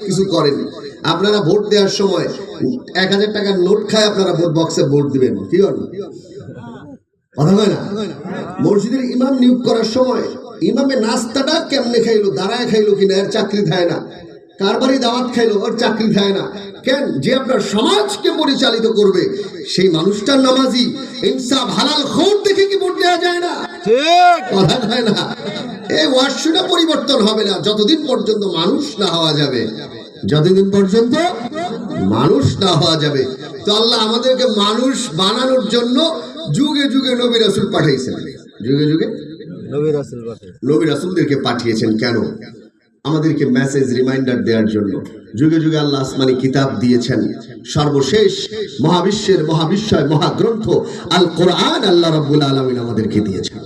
কিছু করেন। আপনারা ভোট দেওয়ার সময় 1000 টাকার নোট খায় আপনারা ভোট বক্সে ভোট দিবেন, কি হল কথা হয় না? মসজিদের ইমাম নিয়োগ করার সময় ইমামে নাস্তাটা কেমনে খাইলো, দাঁড়ায় খাইলো কিনা, এর চাকরি থাকে না। কারবারি দাওয়াত খাইলো, ওর চাকরি থাকে না। কেন? যে আপনার সমাজকে পরিচালিত করবে সেই মানুষটার নামাজি ইনসাফ হালাল খোর দেখে কি ভোট দেওয়া যায় না? ঠিক কথা হয় না? এই ওয়াশটা পরিবর্তন হবে না যতদিন পর্যন্ত মানুষ না হওয়া যাবে, যতদিন পর্যন্ত মানুষ না হওয়া যাবে। তো আল্লাহ আমাদেরকে মানুষ বানানোর জন্য যুগে যুগে নবী রাসূল পাঠিয়েছেন, যুগে যুগে নবী রাসূলদেরকে পাঠিয়েছেন। কেন? আমাদেরকে মেসেজ রিমাইন্ডার দেওয়ার জন্য। যুগে যুগে আল্লাহ আসমানি কিতাব দিয়েছেন। সর্বশেষ মহাবিশ্বের মহাবিশ্বয় মহাগ্রন্থ আল কোরআন আল্লাহ রাব্বুল আলামিন আমাদেরকে দিয়েছেন।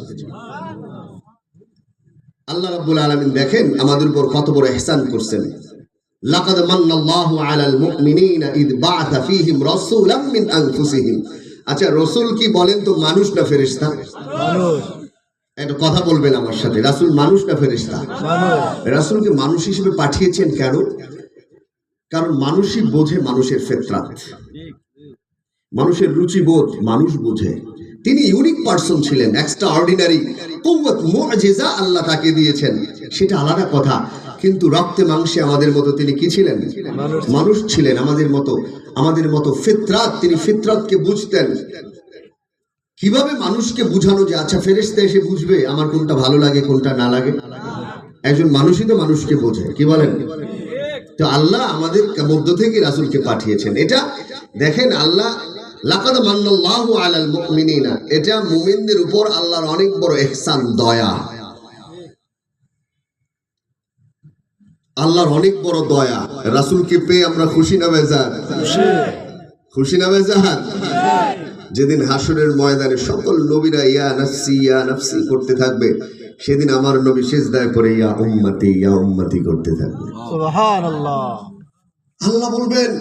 আল্লাহ রাব্বুল আলামিন দেখেন আমাদের উপর কত বড় ইহসান করছেন। লাকাদ মান্নাল্লাহু আলাল মুমিনিনা ইদ বাআসা ফীহিম রাসূলাম মিন আনফুসিহিম। আচ্ছা, রাসূল কি বলেন তো মানুষ না ফেরেশতা? মানুষ। একটা কথা বলবেন আমার সাথে, রাসূল মানুষ না ফেরেশতা? মানুষ। রাসূলকে মানুষ হিসেবে পাঠিয়েছেন কেন? কারণ মানুষই বোঝে মানুষের ফিতরাত, মানুষের রুচিবোধ মানুষ বোঝে। তিনি ইউনিক পারসন ছিলেন, এক্সট্রা অর্ডিনারি কুওয়াত মুআজিজা আল্লাহ তাকে দিয়েছেন, সেটা আলাদা কথা। কিন্তু রক্তে মাংসে আমাদের মতো তিনি কি ছিলেন? মানুষ ছিলেন, আমাদের মতো ফিতরাত। তিনি ফিতরাতকে বুঝতেন। কিভাবে মানুষকে বুঝানো যে আচ্ছা ফেরেশতা এসে বুঝবে আমার কোনটা ভালো লাগে কোনটা না লাগে? একজন মানুষই তো মানুষকে বোঝে, কি বলেন? তো আল্লাহ আমাদের মধ্য থেকে রাসূলকে পাঠিয়েছেন। এটা দেখেন, আল্লাহ লাকাদ মান্নাল্লাহু আলাল মুমিনিনা, এটা মুমিনদের উপর আল্লাহর অনেক বড় ইহসান, দয়া। আল্লাহর অনেক বড় দয়া। রাসূলকে পেয়ে আমরা খুশি না বেজার? খুশি না বেজার? যেদিন হাসরের ময়দানে সকল নবীরা ইয়া নাফসি করতে থাকবে, সেদিন আমার নবী সিজদায় পড়ে ইয়া উম্মতি করতে থাকবে। সুবহানাল্লাহ। আল্লাহ বলবেন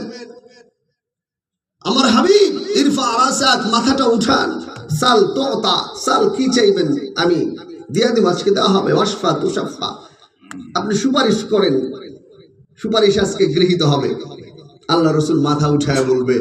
আমার হাবিব ইরফা রাসাক, মাথাটা উঠান, সাল তুতা, সাল কি চাইবেন আমি দিয়া দিব, আজকে দেওয়া হবে। ওয়াশফা তুশাফা, আপনি সুপারিশ করেন, সুপারিশ আজকে গৃহীত হবে। আল্লাহ রাসূল মাথা উঠায় বলবে